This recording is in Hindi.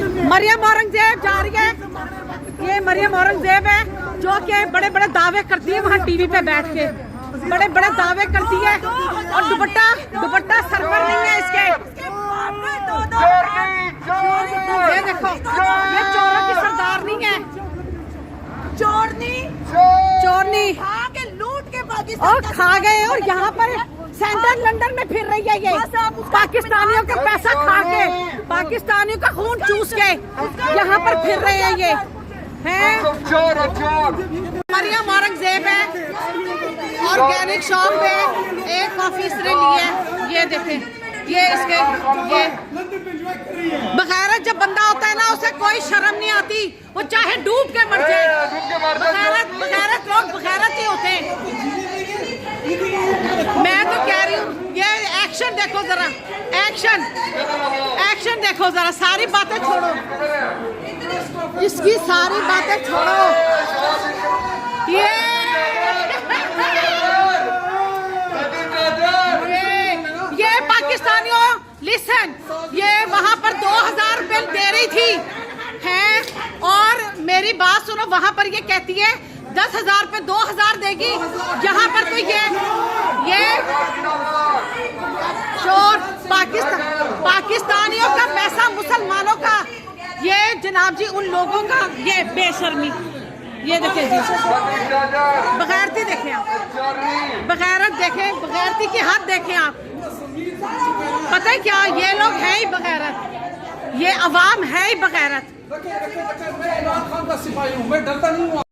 मरियम औरंगजेब जा रही है। ये मरियम औरंगजेब है जो कि बड़े बड़े दावे करती है वहाँ टीवी पे बैठ के, बड़े बड़े दावे करती है। और दुपट्टा सर पर नहीं है इसके। ये देखो, ये चोरों की सरदार नहीं है, चोरनी लूट के पाकिस्तान और खा गए। और यहाँ पर सेंट्रल लंदन में फिर रही है ये पाकिस्तानियों का पैसा खा के, पाकिस्तानियों का खून चूस के यहाँ पर फिर रहे हैं ये हैं। मरियम औरंगजेब है, ऑर्गेनिक शॉप पे एक ऑफिसर ली है। ये देखें, ये इसके ये बगैरत जब बंदा होता है ना उसे कोई शर्म नहीं आती, वो चाहे डूब के मर जाए। बगैरत लोग बगैरत ही होते हैं। मैं तो कह रही हूँ ये एक्शन देखो जरा, एक्शन देखो जरा। सारी बातें छोड़ो, इसकी सारी बातें छोड़ो। ये पाकिस्तानियों लिसन, ये वहां पर 2000 रुपए दे रही थी हैं। और मेरी बात सुनो, वहां पर ये कहती है 10,000 पे 2000 देगी। यहाँ पर तो ये शोर पाकिस्तानियों का पैसा, मुसलमानों का, ये जनाब जी उन लोगों का, ये बेशर्मी। ये देखें जी, बगैरती देखें आप, बगैरत देखें, बगैरती की हद देखें आप। पता है क्या, ये लोग हैं ही बगैरत, ये अवाम है ही बगैरत। मैं इमरान खान का सिपाही हूँ, मैं डरता नहीं हूँ।